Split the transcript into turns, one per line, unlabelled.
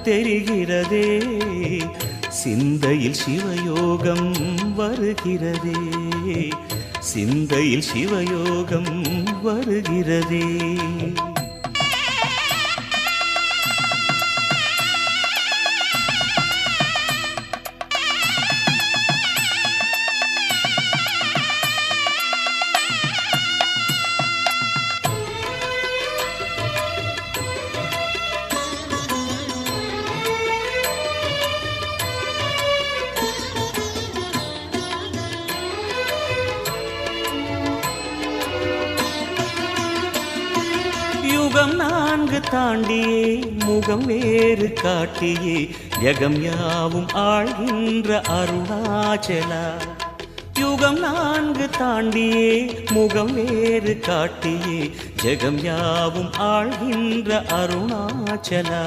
தெரிகிறதே, சிந்தையில் சிவயோகம் வருகிறதே, சிந்தையில் சிவயோகம் வருகிறதே. யுகம் 4 தாண்டியே முகம் வேறு காட்டியே ஜகம் யாவும் ஆழ்கின்ற அருணாச்சலா. யுகம் 4 தாண்டியே முகம் வேறு காட்டியே ஜகம் யாவும் ஆழ்கின்ற அருணாச்சலா.